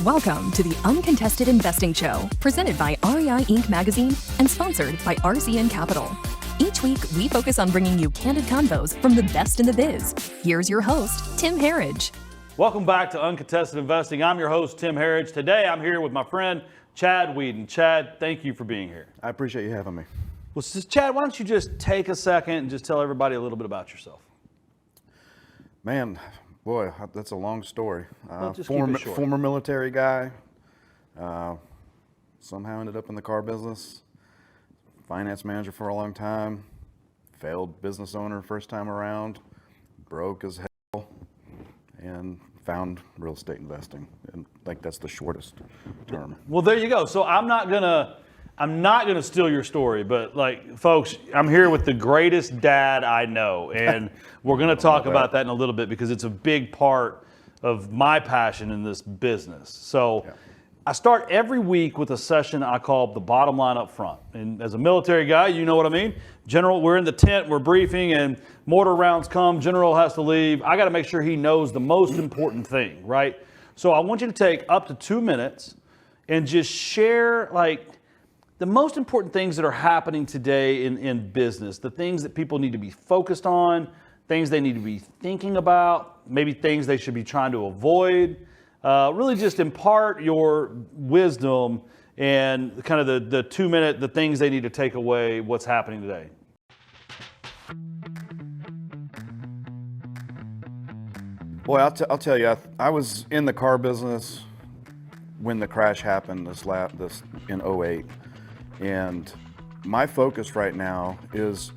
Welcome to the Uncontested Investing Show, presented by REI Inc. magazine and sponsored by RCN Capital. Each week, we focus on bringing you candid convos from the best in the biz. Here's your host, Tim Herriage. Welcome back to Uncontested Investing. I'm your host, Tim Herriage. Today, I'm here with my friend, Chad Weeden. Chad, thank you for being here. I appreciate you having me. Well, Chad, why don't you just take a second and just tell everybody a little bit about yourself? Man, boy, that's a long story. Just keep it short. Former military guy, somehow ended up in the car business, finance manager for a long time, failed business owner first time around, broke as hell, and found real estate investing. And like that's the shortest term. Well, there you go. So I'm not gonna steal your story, but like, folks, I'm here with the greatest dad I know, and we're gonna talk about that in a little bit because it's a big part of my passion in this business. So yeah. I start every week with a session I call the bottom line up front. And as a military guy, you know what I mean. General, we're in the tent, we're briefing, and mortar rounds come, general has to leave. I gotta make sure he knows the most important thing, right? So I want you to take up to 2 minutes and just share like the most important things that are happening today in business, the things that people need to be focused on, things they need to be thinking about, maybe things they should be trying to avoid. Really just impart your wisdom and kind of the 2 minute, the things they need to take away, what's happening today. Boy, I'll tell you, I was in the car business when the crash happened this in '08. And my focus right now is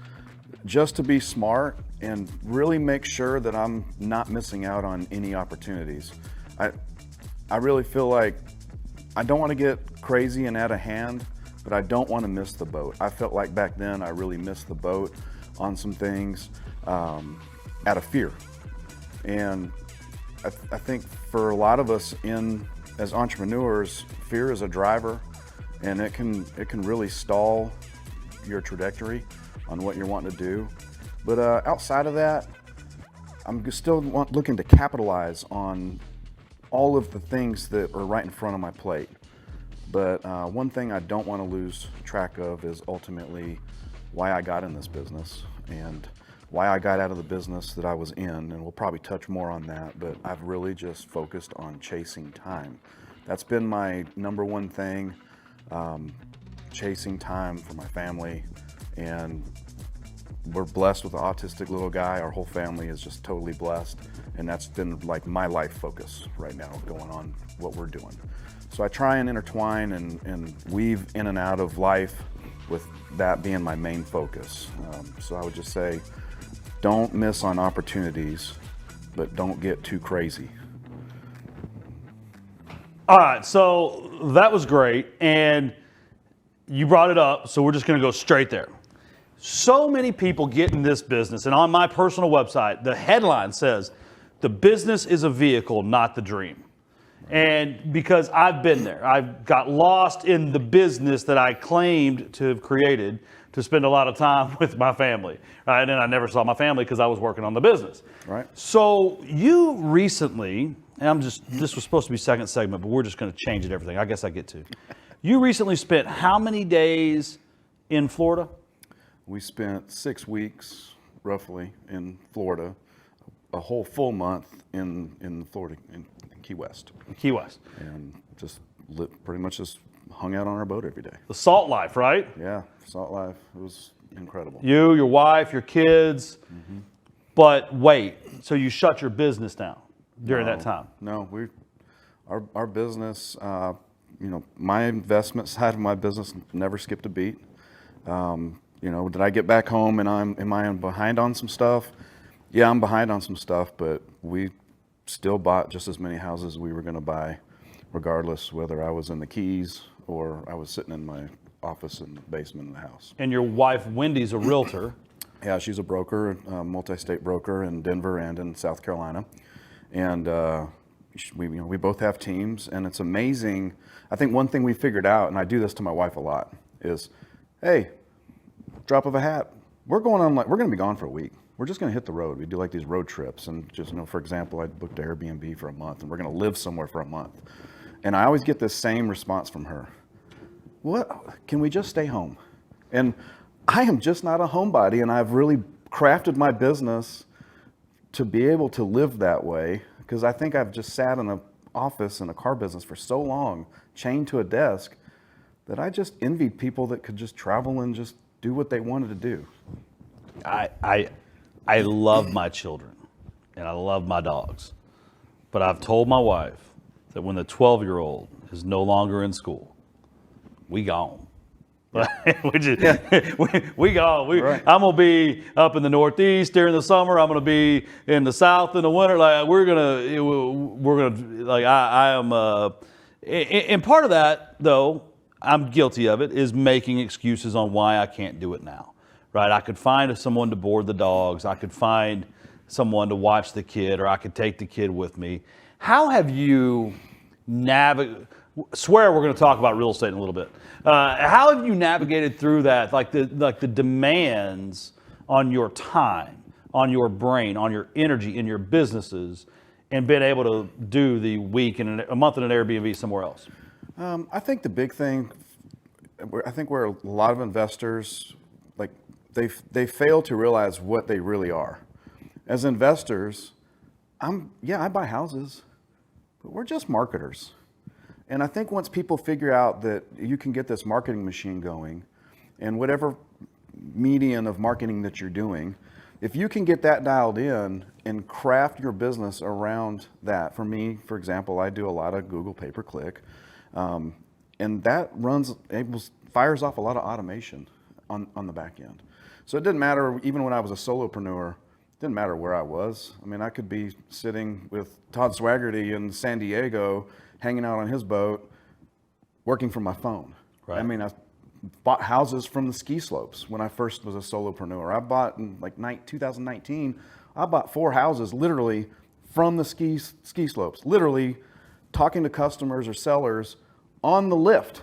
just to be smart and really make sure that I'm not missing out on any opportunities. I really feel like I don't want to get crazy and out of hand, but I don't want to miss the boat. I felt like back then I really missed the boat on some things out of fear. And I think for a lot of us as entrepreneurs, fear is a driver. And it can really stall your trajectory on what you're wanting to do. But outside of that, I'm still looking to capitalize on all of the things that are right in front of my plate. But one thing I don't want to lose track of is ultimately why I got in this business and why I got out of the business that I was in. And we'll probably touch more on that, but I've really just focused on chasing time. That's been my number one thing. Chasing time for my family, and we're blessed with an autistic little guy. Our whole family is just totally blessed, and that's been like my life focus right now, going on what we're doing. So I try and intertwine and weave in and out of life with that being my main focus. So I would just say, don't miss on opportunities, but don't get too crazy. All right, so that was great, and you brought it up, so we're just gonna go straight there. So many people get in this business, and on my personal website, the headline says, the business is a vehicle, not the dream. And because I've been there, I've got lost in the business that I claimed to have created to spend a lot of time with my family, right? And I never saw my family because I was working on the business. Right. So you recently, and this was supposed to be second segment, but we're just going to change it everything. I guess I get to. You recently spent how many days in Florida? We spent 6 weeks, roughly, in Florida, a whole full month in Florida, in Key West. Key West. And just pretty much just hung out on our boat every day. The salt life, right? Yeah, salt life. It was incredible. You, your wife, your kids. Mm-hmm. But wait, so you shut your business down during that time? No, our business, my investment side of my business never skipped a beat. Did I get back home and am I behind on some stuff? Yeah, I'm behind on some stuff, but we still bought just as many houses as we were going to buy, regardless whether I was in the Keys or I was sitting in my office in the basement of the house. And your wife, Wendy's a realtor. Yeah, she's a broker, multi-state broker in Denver and in South Carolina. And we both have teams, and it's amazing. I think one thing we figured out, and I do this to my wife a lot, is, hey, drop of a hat, we're going to be gone for a week. We're just going to hit the road. We do like these road trips, and just, for example, I booked Airbnb for a month, and we're going to live somewhere for a month. And I always get this same response from her. What, can we just stay home? And I am just not a homebody, and I've really crafted my business to be able to live that way, because I think I've just sat in an office in a car business for so long, chained to a desk, that I just envied people that could just travel and just do what they wanted to do. I love my children and I love my dogs, but I've told my wife that when the 12-year-old is no longer in school, we gone. we gone. Right. I'm gonna be up in the Northeast during the summer. I'm gonna be in the South in the winter. Like we're gonna like I am. And part of that, though, I'm guilty of it, is making excuses on why I can't do it now. Right? I could find someone to board the dogs. I could find someone to watch the kid, or I could take the kid with me. How have you navigated? Swear we're going to talk about real estate in a little bit. How have you navigated through that, like the demands on your time, on your brain, on your energy in your businesses, and been able to do the week and a month in an Airbnb somewhere else? I think the big thing, I think where a lot of investors, like they fail to realize what they really are. As investors, I buy houses, but we're just marketers. And I think once people figure out that you can get this marketing machine going, and whatever median of marketing that you're doing, if you can get that dialed in and craft your business around that. For me, for example, I do a lot of Google pay-per-click, and that fires off a lot of automation on the back end. So it didn't matter, even when I was a solopreneur, it didn't matter where I was. I mean, I could be sitting with Todd Swaggerty in San Diego, hanging out on his boat, working from my phone. Right. I mean, I bought houses from the ski slopes when I first was a solopreneur. I bought in 2019, I bought 4 houses literally from the ski slopes, literally talking to customers or sellers on the lift.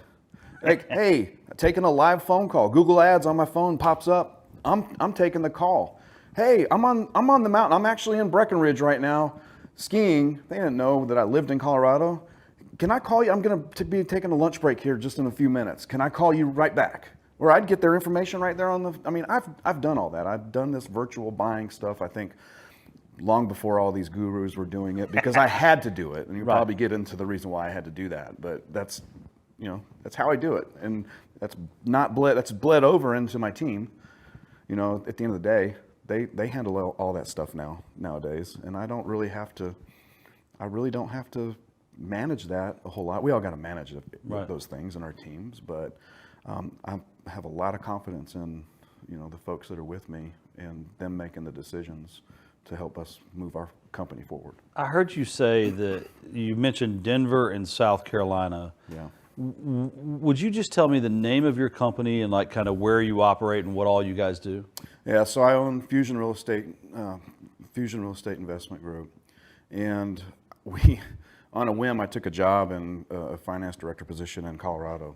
Like, hey, taking a live phone call. Google Ads on my phone pops up. I'm taking the call. Hey, I'm on the mountain. I'm actually in Breckenridge right now skiing. They didn't know that I lived in Colorado. Can I call you? I'm going to be taking a lunch break here just in a few minutes. Can I call you right back? Or I'd get their information right there I've done all that. I've done this virtual buying stuff, I think, long before all these gurus were doing it, because I had to do it. And you'll probably get into the reason why I had to do that. But that's how I do it. And that's bled over into my team. At the end of the day, they handle all that stuff nowadays. And I really don't have to manage that a whole lot. We all got to manage those things in our teams, but I have a lot of confidence in the folks that are with me and them making the decisions to help us move our company forward. I heard you say that you mentioned Denver and South Carolina. Yeah. Would you just tell me the name of your company and kind of where you operate and what all you guys do? Yeah, so I own Fusion Real Estate Investment Group, and on a whim, I took a job in a finance director position in Colorado,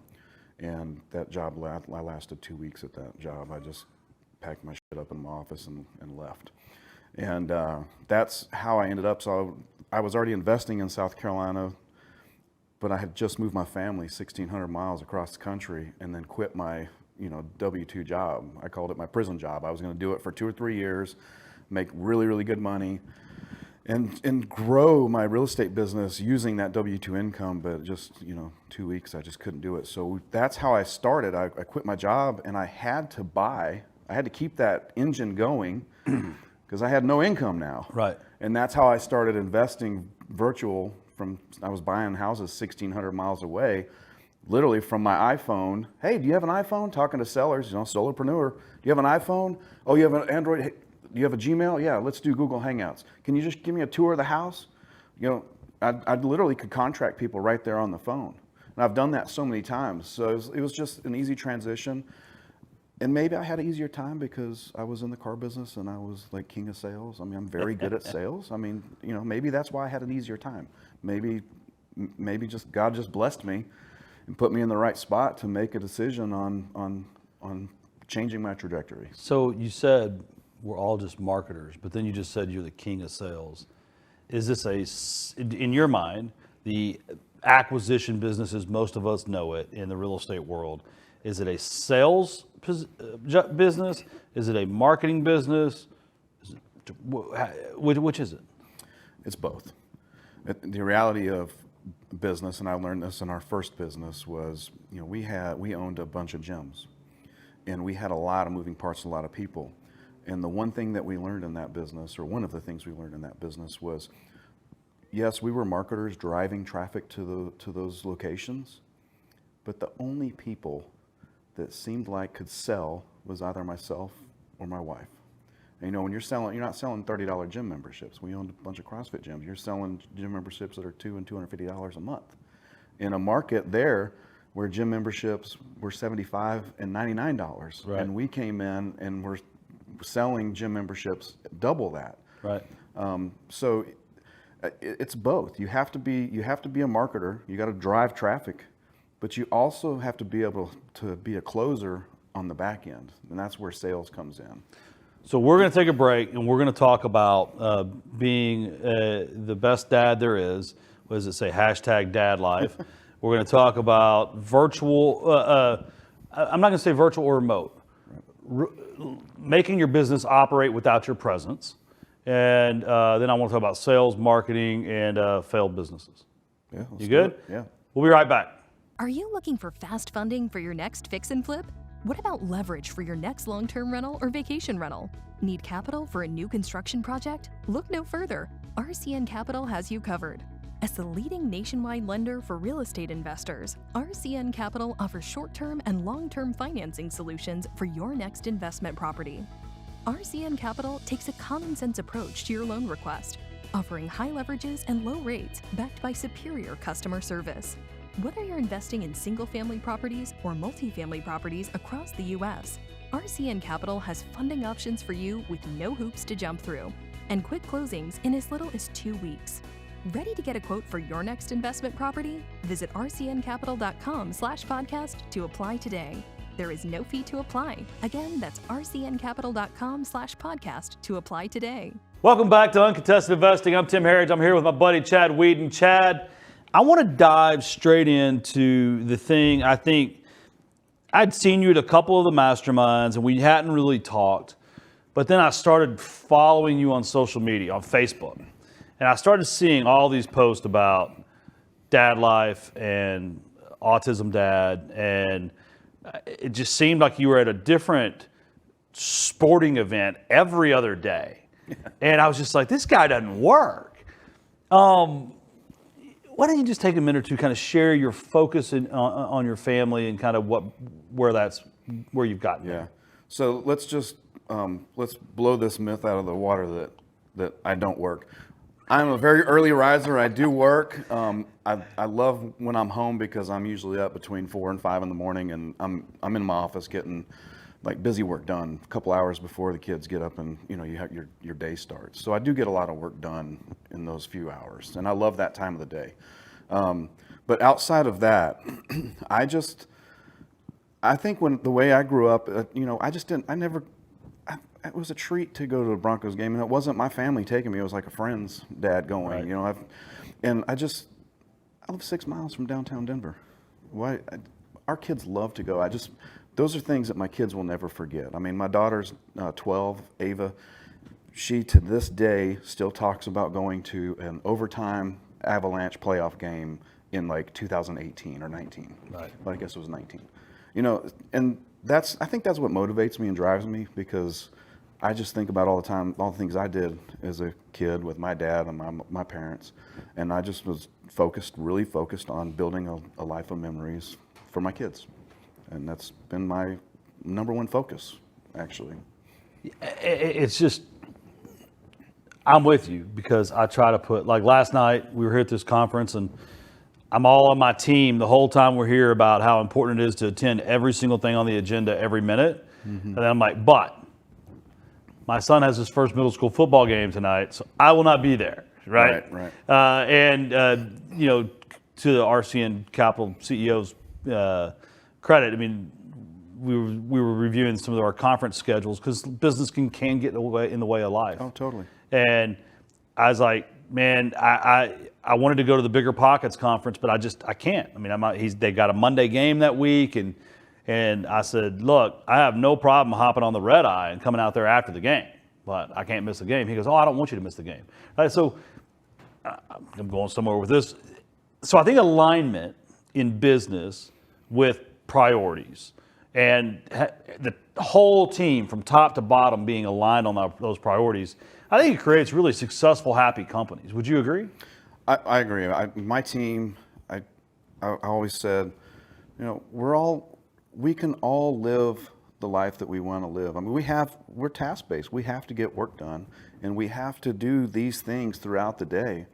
and that job, I lasted 2 weeks at that job. I just packed my shit up in my office and left. And that's how I ended up. So I was already investing in South Carolina, but I had just moved my family 1,600 miles across the country and then quit my W-2 job. I called it my prison job. I was going to do it for 2 or 3 years, make really, really good money, and grow my real estate business using that W-2 income, but just 2 weeks I just couldn't do it. So that's how I started. I quit my job, and I had to keep that engine going because I had no income now. Right. And that's how I started investing virtual. I was buying houses 1,600 miles away, literally from my iPhone. Hey, do you have an iPhone? Talking to sellers, solopreneur. Do you have an iPhone? Oh, you have an Android? Hey, do you have a Gmail? Yeah, let's do Google Hangouts. Can you just give me a tour of the house? I literally could contract people right there on the phone. And I've done that so many times. So it was just an easy transition. And maybe I had an easier time because I was in the car business and I was like king of sales. I'm very good at sales. Maybe that's why I had an easier time. Maybe just God just blessed me and put me in the right spot to make a decision on changing my trajectory. So you said we're all just marketers, but then you just said you're the king of sales. Is this in your mind, the acquisition business as most of us know it in the real estate world? Is it a sales business? Is it a marketing business? Which is it? It's both. The reality of business, and I learned this in our first business, was we owned a bunch of gyms, and we had a lot of moving parts, a lot of people. And the one thing that we learned in that business, or one of the things we learned in that business, was yes, we were marketers driving traffic to those locations, but the only people that seemed like could sell was either myself or my wife. And, when you're not selling $30 gym memberships. We owned a bunch of CrossFit gyms. You're selling gym memberships that are $200 and $250 a month. In a market there where gym memberships were $75 and $99, right. And we came in and we're selling gym memberships double that. Right. So it's both. You have to be a marketer. You got to drive traffic, but you also have to be able to be a closer on the back end, and that's where sales comes in. So we're going to take a break, and we're going to talk about being the best dad there is. What does it say? #DadLife. We're going to talk about virtual. I'm not going to say virtual or remote. Making your business operate without your presence. And then I want to talk about sales, marketing, and failed businesses. Yeah. You good? Yeah. We'll be right back. Are you looking for fast funding for your next fix and flip? What about leverage for your next long-term rental or vacation rental? Need capital for a new construction project? Look no further. RCN Capital has you covered. As the leading nationwide lender for real estate investors, RCN Capital offers short-term and long-term financing solutions for your next investment property. RCN Capital takes a common-sense approach to your loan request, offering high leverages and low rates backed by superior customer service. Whether you're investing in single-family properties or multifamily properties across the U.S., RCN Capital has funding options for you with no hoops to jump through and quick closings in as little as 2 weeks. Ready to get a quote for your next investment property? Visit rcncapital.com/podcast to apply today. There is no fee to apply. Again, that's rcncapital.com/podcast to apply today. Welcome back to Uncontested Investing. I'm Tim Herriage. I'm here with my buddy Chad Weeden. Chad, I want to dive straight into the thing. I think I'd seen you at a couple of the masterminds and we hadn't really talked, but then I started following you on social media, on Facebook. And I started seeing all these posts about dad life and autism dad. And it just seemed like you were at a different sporting event every other day. And I was just like, this guy doesn't work. Why don't you just take a minute or two, kind of share your focus on your family and kind of where you've gotten Yeah. there. So let's just let's blow this myth out of the water that I don't work. I'm a very early riser. I do work. I love when I'm home because I'm usually up between 4 and 5 in the morning, and I'm in my office getting like busy work done a couple hours before the kids get up and you have your day starts. So I do get a lot of work done in those few hours, and I love that time of the day. But outside of that, I think the way I grew up, it was a treat to go to a Broncos game, and it wasn't my family taking me. It was like a friend's dad going. Right. I live 6 miles from downtown Denver. Our kids love to go. Those are things that my kids will never forget. I mean, my daughter's 12, Ava. She to this day still talks about going to an overtime Avalanche playoff game in like 2018 or 19. Right. But I guess it was 19. And I think that's what motivates me and drives me, because I just think about all the time, all the things I did as a kid with my dad and my parents. And I just was really focused on building a life of memories for my kids. And that's been my number one focus, actually. It's just, I'm with you, because I try to put, like last night, we were here at this conference and I'm all on my team the whole time we're here about how important it is to attend every single thing on the agenda every minute. Mm-hmm. And then I'm like, but my son has his first middle school football game tonight, so I will not be there, right? Right. To the RCN Capital CEO's credit, I mean, we were reviewing some of our conference schedules because business can get in the way of life. Oh, totally. And I was like, man, I wanted to go to the Bigger Pockets conference, but I can't. I mean, they got a Monday game that week, and I said, look, I have no problem hopping on the red eye and coming out there after the game, but I can't miss the game. He goes, oh, I don't want you to miss the game. Right, so I'm going somewhere with this. So I think alignment in business with priorities and the whole team from top to bottom being aligned on those priorities, I think it creates really successful, happy companies. Would you agree? I agree. My team, I always said, we can all live the life that we want to live. I mean, we're task-based. We have to get work done, and we have to do these things throughout the day.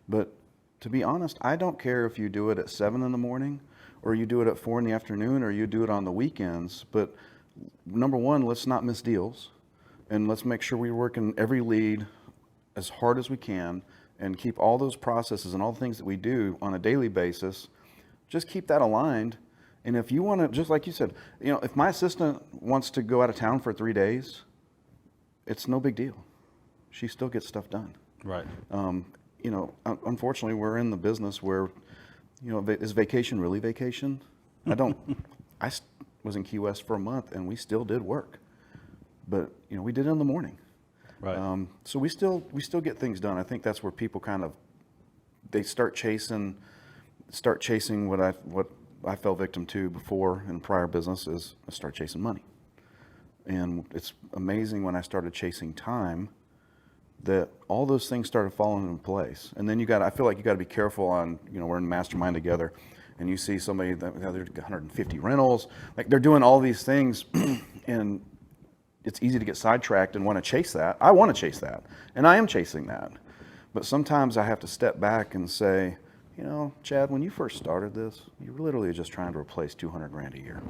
But to be honest, I don't care if you do it at 7 in the morning, or you do it at 4 in the afternoon, or you do it on the weekends. But number one, let's not miss deals, and let's make sure we're working every lead as hard as we can, and keep all those processes and all the things that we do on a daily basis, just keep that aligned. And if you want to, just like you said, if my assistant wants to go out of town for 3 days, it's no big deal. She still gets stuff done. Right. Unfortunately, we're in the business where, is vacation really vacation? I was in Key West for a month and we still did work, but we did it in the morning. Right. So we still get things done. I think that's where people they start chasing what I fell victim to before in prior business is I start chasing money. And it's amazing when I started chasing time that all those things started falling into place. And then I feel like you got to be careful on, we're in mastermind together and you see somebody that they're 150 rentals, like they're doing all these things and it's easy to get sidetracked and want to chase that. I want to chase that, and I am chasing that. But sometimes I have to step back and say, Chad, when you first started this, you were literally just trying to replace $200,000 a year.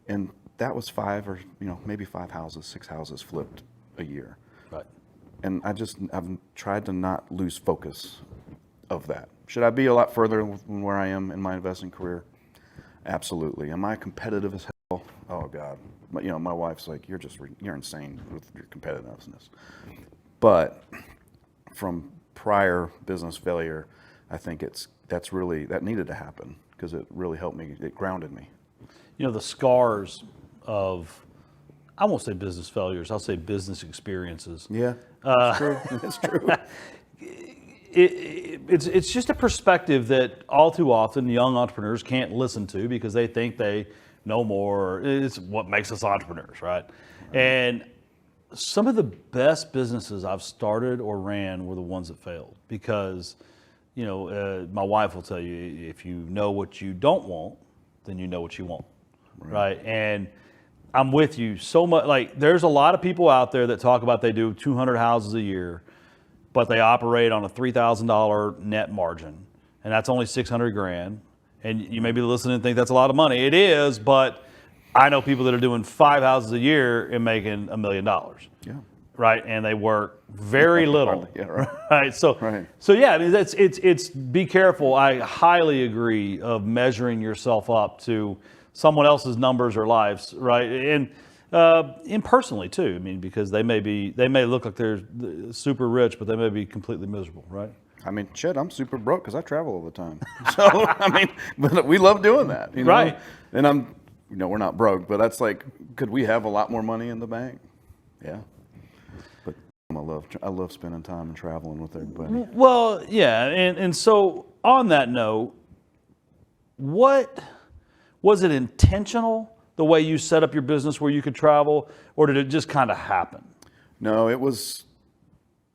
And that was 5 or, maybe 5 houses, 6 houses flipped a year. Right. And I've tried to not lose focus of that. Should I be a lot further than where I am in my investing career? Absolutely. Am I competitive as hell? Oh God. But my wife's like, you're insane with your competitiveness. But from prior business failure, I think that needed to happen because it really helped me. It grounded me. The scars of, I won't say business failures, I'll say business experiences. Yeah, it's true. It's true. It's just a perspective that all too often young entrepreneurs can't listen to because they think they know more. It's what makes us entrepreneurs, right? And some of the best businesses I've started or ran were the ones that failed because, my wife will tell you, if you know what you don't want, then you know what you want, right? And I'm with you so much. Like, there's a lot of people out there that talk about they do 200 houses a year, but they operate on a $3,000 net margin, and that's only $600,000. And you may be listening and think that's a lot of money. It is, but I know people that are doing 5 houses a year and making $1 million. Yeah. Right, and they work very little. Yeah, right. Right. So yeah, I mean, it's be careful. I highly agree of measuring yourself up to someone else's numbers or lives, right? And personally too. I mean, because they may look like they're super rich, but they may be completely miserable, right? I mean, shit, I'm super broke because I travel all the time. So, I mean, but we love doing that. Right. And we're not broke, but that's like, could we have a lot more money in the bank? Yeah. But I love spending time and traveling with everybody. Well, yeah. And so on that note, what was it intentional, the way you set up your business where you could travel, or did it just kind of happen? No, it was,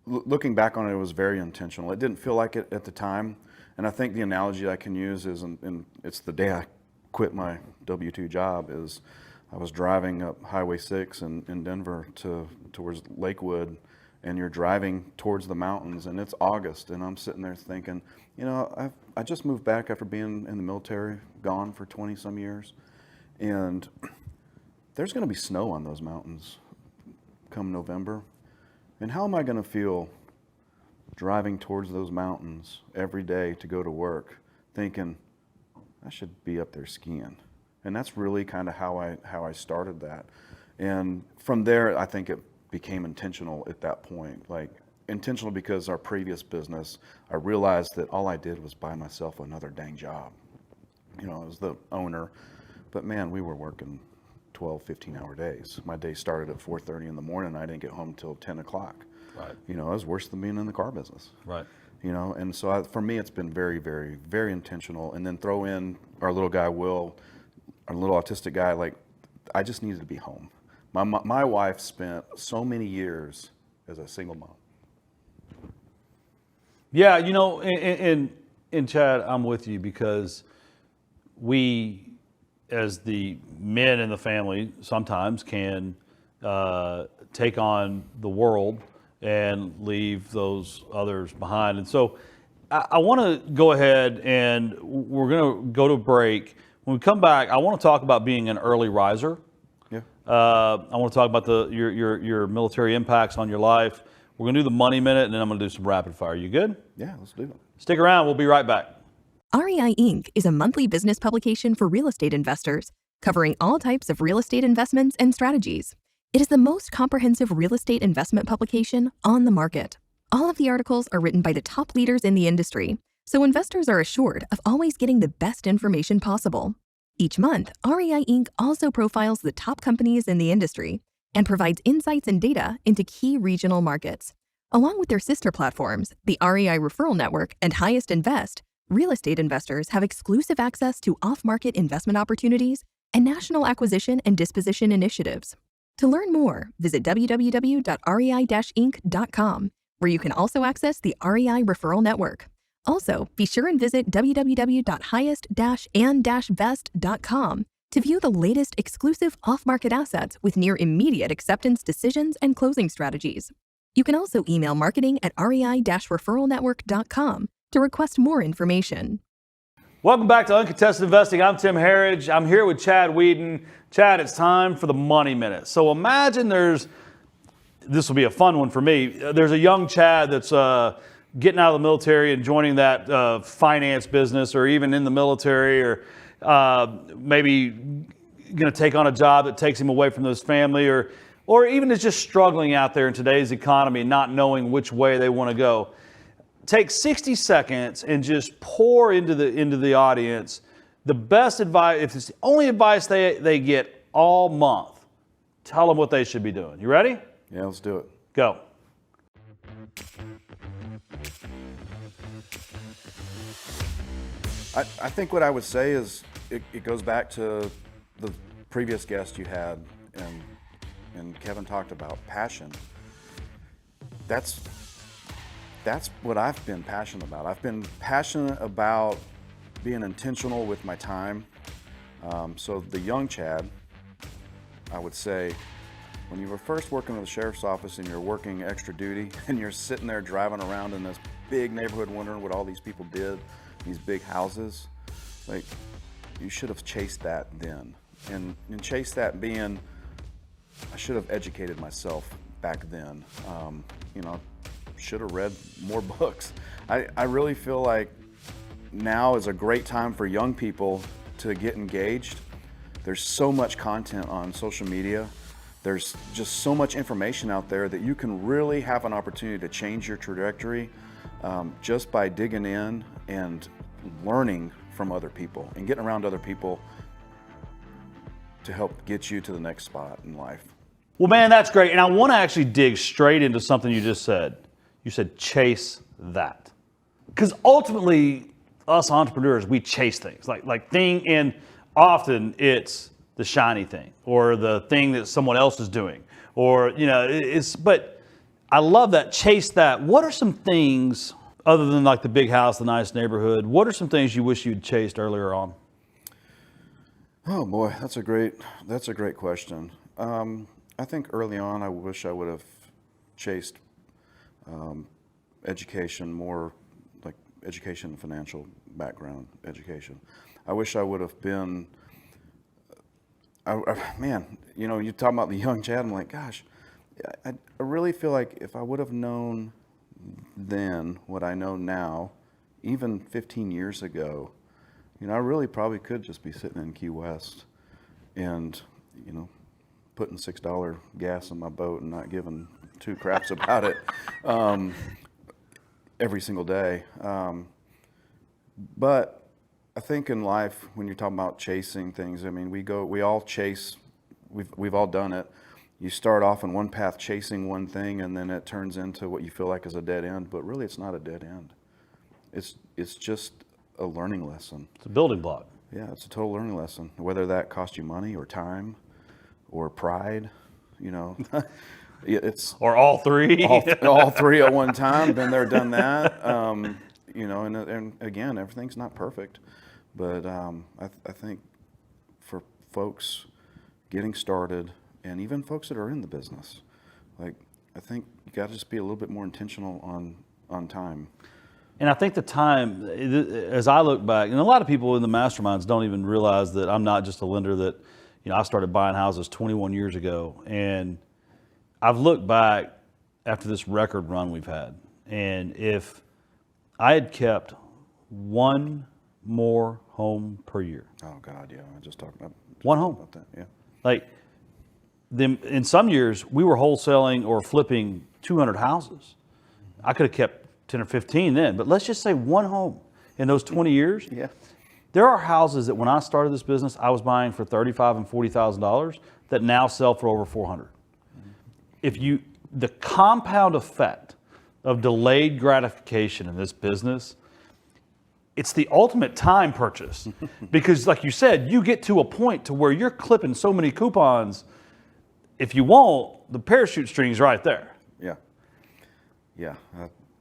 looking back on it, it was very intentional. It didn't feel like it at the time. And I think the analogy I can use is, and it's the day I quit my W-2 job, is I was driving up Highway 6 in Denver towards Lakewood, and you're driving towards the mountains, and it's August, and I'm sitting there thinking, I just moved back after being in the military, gone for 20 some years, and there's going to be snow on those mountains come November. And how am I going to feel driving towards those mountains every day to go to work, thinking I should be up there skiing? And that's really kind of how I started that. And from there, I think it became intentional at that point. intentional because our previous business, I realized that all I did was buy myself another dang job. You know, I was the owner, but man, we were working 12, 15-hour days. My day started at 4:30 in the morning. I didn't get home until 10 o'clock. Right. You know, it was worse than being in the car business. Right. You know, and so for me, it's been very, very, very intentional. And then throw in our little guy, Will, our little autistic guy, like, I just needed to be home. My wife spent so many years as a single mom. Yeah, you know, and Chad, I'm with you because we, as the men in the family, sometimes can take on the world and leave those others behind. And so I want to go ahead and we're going to go to break. When we come back, I want to talk about being an early riser. Yeah. I want to talk about your military impacts on your life. We're going to do the money minute, and then I'm going to do some rapid fire. You good? Yeah, let's do it. Stick around. We'll be right back. REI Inc. is a monthly business publication for real estate investors, covering all types of real estate investments and strategies. It is the most comprehensive real estate investment publication on the market. All of the articles are written by the top leaders in the industry, so investors are assured of always getting the best information possible. Each month, REI Inc. also profiles the top companies in the industry and provides insights and data into key regional markets. Along with their sister platforms, the REI Referral Network and Highest Invest, real estate investors have exclusive access to off-market investment opportunities and national acquisition and disposition initiatives. To learn more, visit www.rei-inc.com, where you can also access the REI Referral Network. Also, be sure and visit www.highest-and-vest.com to view the latest exclusive off-market assets with near immediate acceptance decisions and closing strategies. You can also email marketing@rei-referralnetwork.com to request more information. Welcome back to Uncontested Investing. I'm Tim Herriage. I'm here with Chad Weeden. Chad, it's time for the money minute. So imagine this will be a fun one for me. There's a young Chad that's getting out of the military and joining that finance business, or even in the military, or maybe going to take on a job that takes him away from his family, or even is just struggling out there in today's economy, not knowing which way they want to go. Take 60 seconds and just pour into the audience the best advice. If it's the only advice they get all month, tell them what they should be doing. You ready? Yeah, let's do it. Go. I think what I would say is it goes back to the previous guest you had, and Kevin talked about passion. That's what I've been passionate about. I've been passionate about being intentional with my time. So the young Chad, I would say, when you were first working at the sheriff's office and you're working extra duty and you're sitting there driving around in this big neighborhood wondering what all these people did, these big houses, like, you should have chased that then. And chased that being, I should have educated myself back then. Should have read more books. I really feel like now is a great time for young people to get engaged. There's so much content on social media. There's just so much information out there that you can really have an opportunity to change your trajectory just by digging in and learning from other people and getting around other people to help get you to the next spot in life. Well, man, that's great. And I want to actually dig straight into something you just said. You said chase that. Because ultimately, us entrepreneurs, we chase things. And often it's the shiny thing or the thing that someone else is doing. But I love that, chase that. What are some things, other than like the big house, the nice neighborhood, what are some things you wish you'd chased earlier on? Oh boy, that's a great question. I think early on, I wish I would have chased education, more like education, financial background education. I wish I would have been, you talking about the young Chad, I'm like, gosh, I really feel like if I would have known then what I know now, even 15 years ago, I really probably could just be sitting in Key West and, putting $6 gas in my boat and not giving two craps about it every single day. But I think in life, when you're talking about chasing things, I mean, we all chase. We've all done it. You start off in one path chasing one thing, and then it turns into what you feel like is a dead end. But really, it's not a dead end. It's just a learning lesson. It's a building block. Yeah, it's a total learning lesson. Whether that costs you money or time or pride, it's Or all three. all three at one time. Been there, done that. And again, everything's not perfect, but I think for folks getting started, and even folks that are in the business, I think you got to just be a little bit more intentional on time. And I think the time, as I look back, and a lot of people in the masterminds don't even realize that I'm not just a lender that, I started buying houses 21 years ago. And I've looked back after this record run we've had. And if I had kept one more home per year. Oh God, yeah. I just talked about one home. About that, yeah. Like, in some years, we were wholesaling or flipping 200 houses. I could have kept 10 or 15 then, but let's just say one home in those 20 years. Yeah. There are houses that when I started this business, I was buying for $35,000 and $40,000 that now sell for over $400,000. The compound effect of delayed gratification in this business, it's the ultimate time purchase. Because like you said, you get to a point to where you're clipping so many coupons. If you won't, the parachute string's right there. Yeah. Yeah.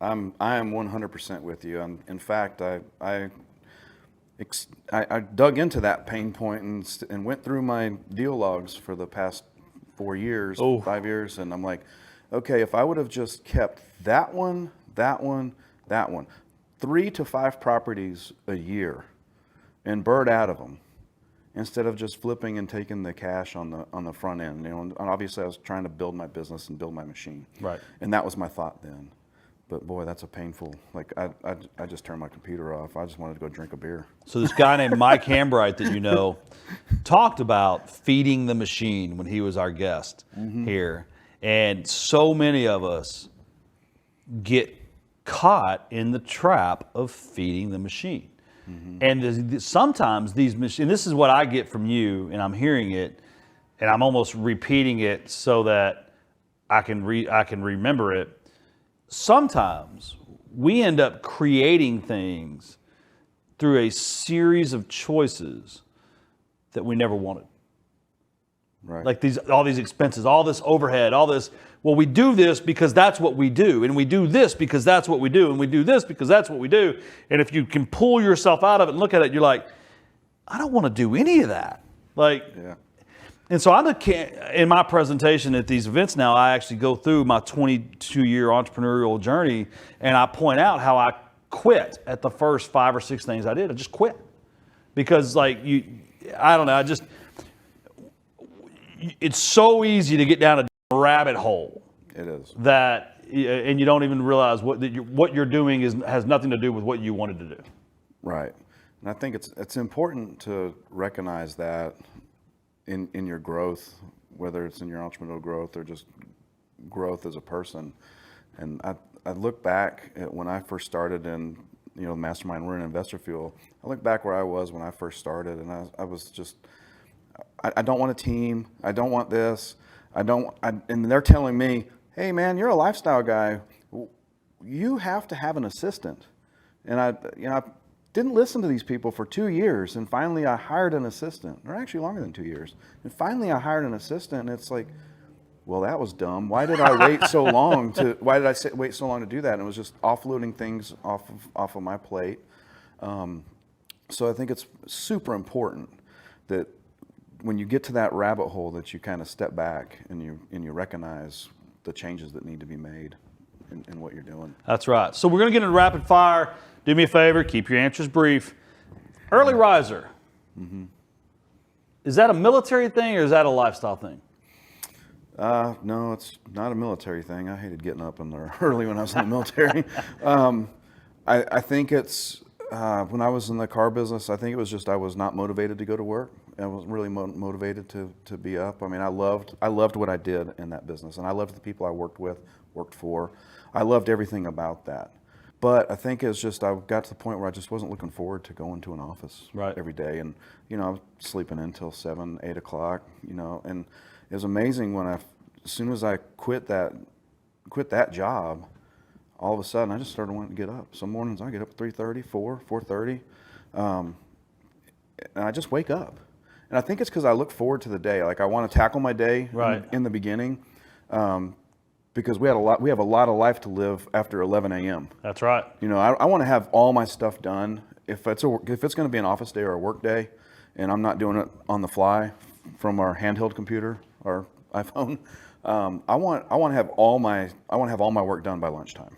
I am 100% with you. In fact, I dug into that pain point and went through my deal logs for the past 4 years, 5 years, and I'm like, okay, if I would have just kept that one, 3 to 5 properties a year, and bird out of them, instead of just flipping and taking the cash on the front end. And obviously, I was trying to build my business and build my machine. Right. And that was my thought then. But boy, that's a painful, I just turned my computer off. I just wanted to go drink a beer. So this guy named Mike Hambright that talked about feeding the machine when he was our guest here. And so many of us get caught in the trap of feeding the machine. And sometimes these machines, and this is what I get from you, and I'm hearing it, and I'm almost repeating it so that I can remember it. Sometimes we end up creating things through a series of choices that we never wanted. Right. Like all these expenses, all this overhead, all this. Well, we do this because that's what we do, and we do this because that's what we do, and we do this because that's what we do. And if you can pull yourself out of it and look at it, you're like, I don't want to do any of that. Yeah. And so in my presentation at these events now, I actually go through my 22-year entrepreneurial journey, and I point out how I quit at the first 5 or 6 things I did. I just quit because I don't know. It's so easy to get down a rabbit hole. It is. And you don't even realize what you're doing has nothing to do with what you wanted to do. Right. And I think it's important to recognize that in your growth, whether it's in your entrepreneurial growth or just growth as a person. And I look back at when I first started in the mastermind, we're in Investor Fuel. I look back where I was when I first started, and I was just, I don't want a team. I don't want this. And they're telling me, hey man, you're a lifestyle guy. You have to have an assistant. And I didn't listen to these people for 2 years, and finally I hired an assistant, or actually longer than 2 years. And finally I hired an assistant, and it's like, well, that was dumb. Why did I wait so long wait so long to do that? And it was just offloading things off of my plate. So I think it's super important that when you get to that rabbit hole, that you kind of step back and you recognize the changes that need to be made in what you're doing. That's right. So we're going to get into rapid fire. Do me a favor, keep your answers brief. Early riser. Is that a military thing or is that a lifestyle thing? No, it's not a military thing. I hated getting up in there early when I was in the military. I think it's When I was in the car business, I think it was just I was not motivated to go to work. I wasn't really motivated to be up. I mean, I loved what I did in that business, and I loved the people I worked for. I loved everything about that. But I think it's just I got to the point where I just wasn't looking forward to going to an office every day, and I was sleeping in until 7, 8 o'clock. And it was amazing when as soon as I quit that job. All of a sudden, I just started wanting to get up. Some mornings I get up at 3:30, 4:30, and I just wake up. And I think it's because I look forward to the day. Like I want to tackle my day in the beginning, because we have a lot of life to live after 11 a.m. That's right. I want to have all my stuff done. If it's going to be an office day or a work day, and I'm not doing it on the fly from our handheld computer or iPhone, I want to have all my work done by lunchtime.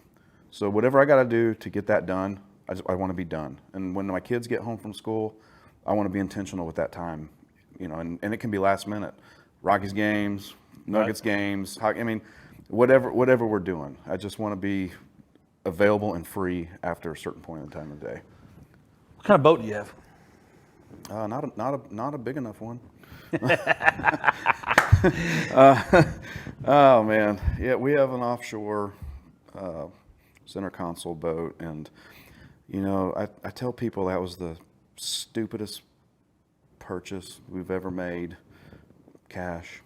So whatever I got to do to get that done, I want to be done. And when my kids get home from school, I want to be intentional with that time, and it can be last minute. Rockies games, Nuggets games, whatever we're doing. I just want to be available and free after a certain point in time of the day. What kind of boat do you have? Not a big enough one. Oh man, yeah, we have an offshore center console boat, and I tell people that was the stupidest purchase we've ever made. Cash,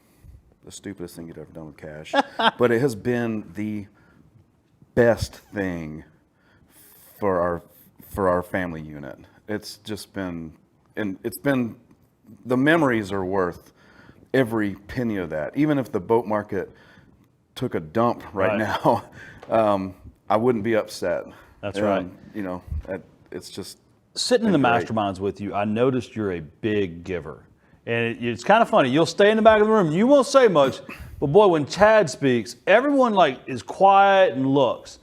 the stupidest thing you'd ever done with cash, but it has been the best thing for our family unit. It's just been, and the memories are worth every penny of that. Even if the boat market took a dump right now, I wouldn't be upset. That's right. It's just sitting in the masterminds with you. I noticed you're a big giver, and it's kind of funny. You'll stay in the back of the room. You won't say much, but boy, when Chad speaks, everyone is quiet and looks,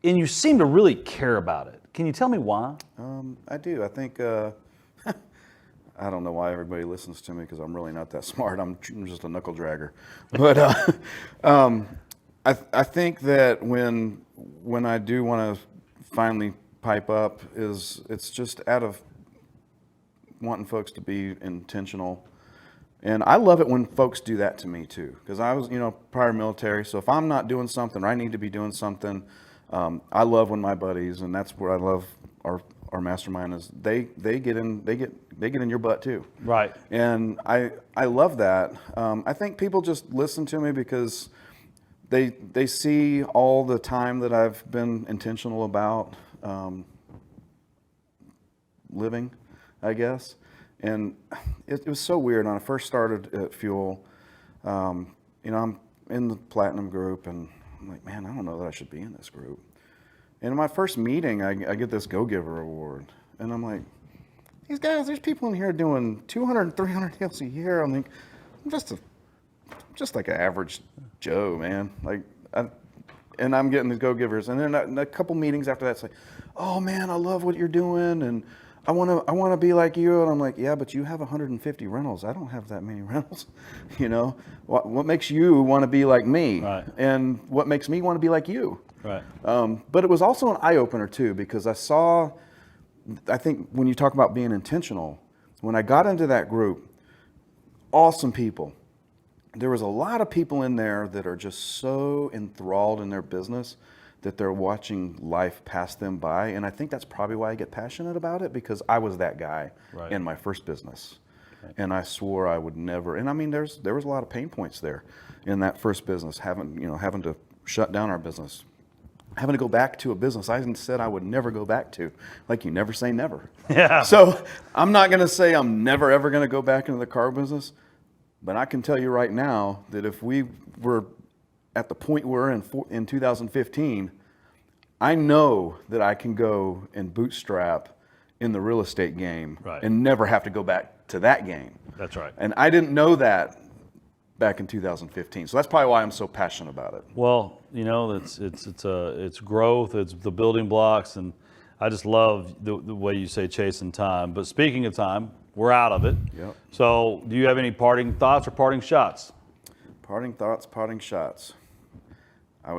and you seem to really care about it. Can you tell me why? I do. I think. I don't know why everybody listens to me because I'm really not that smart. I'm just a knuckle dragger. But I think that when I do want to finally pipe up, it's just out of wanting folks to be intentional. And I love it when folks do that to me too, because I was prior military. So if I'm not doing something, or I need to be doing something, I love when my buddies, and that's where I love our mastermind is they get in your butt too. Right. And I love that. I think people just listen to me because they see all the time that I've been intentional about living, I guess. And it was so weird. When I first started at Fuel, I'm in the platinum group, and I'm like, man, I don't know that I should be in this group. And in my first meeting, I get this Go-Giver award. And I'm like, there's people in here doing 200, 300 deals a year. I'm like, I'm just like an average Joe, man. And I'm getting the Go-Givers. And then a couple meetings after that, it's like, oh man, I love what you're doing, and I want to be like you. And I'm like, yeah, but you have 150 rentals. I don't have that many rentals. What makes you want to be like me? Right. And what makes me want to be like you? Right. But it was also an eye-opener too, because I think when you talk about being intentional, when I got into that group, awesome people. There was a lot of people in there that are just so enthralled in their business that they're watching life pass them by. And I think that's probably why I get passionate about it, because I was that guy in my first business. Right. And I swore I would never, and I mean, there was a lot of pain points there in that first business, having to shut down our business, having to go back to a business I said I would never go back to. Like, you never say never. Yeah. So I'm not going to say I'm never, ever going to go back into the car business. But I can tell you right now that if we were at the point we're in 2015, I know that I can go and bootstrap in the real estate game and never have to go back to that game. That's right. And I didn't know that back in 2015. So that's probably why I'm so passionate about it. Well, it's growth, it's the building blocks, and I just love the way you say chasing time. But speaking of time, we're out of it. Yep. So do you have any parting thoughts or parting shots? Parting thoughts, parting shots.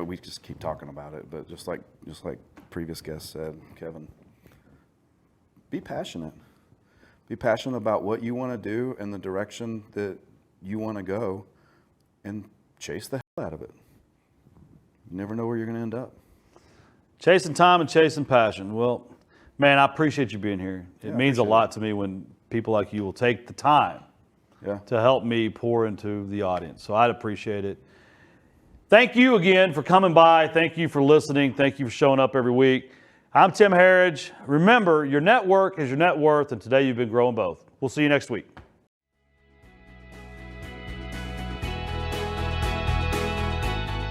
We just keep talking about it, but just like previous guest said, Kevin, be passionate. Be passionate about what you want to do and the direction that you want to go, and chase the hell out of it. You never know where you're going to end up. Chasing time and chasing passion. Well, man, I appreciate you being here. It means a lot to me when people like you will take the time to help me pour into the audience. So I'd appreciate it. Thank you again for coming by. Thank you for listening. Thank you for showing up every week. I'm Tim Herriage. Remember, your network is your net worth, and today you've been growing both. We'll see you next week.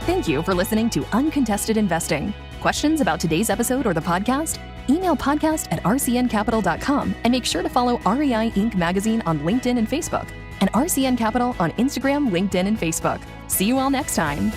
Thank you for listening to Uncontested Investing. Questions about today's episode or the podcast? Email podcast@rcncapital.com and make sure to follow REI Inc. magazine on LinkedIn and Facebook, and RCN Capital on Instagram, LinkedIn, and Facebook. See you all next time.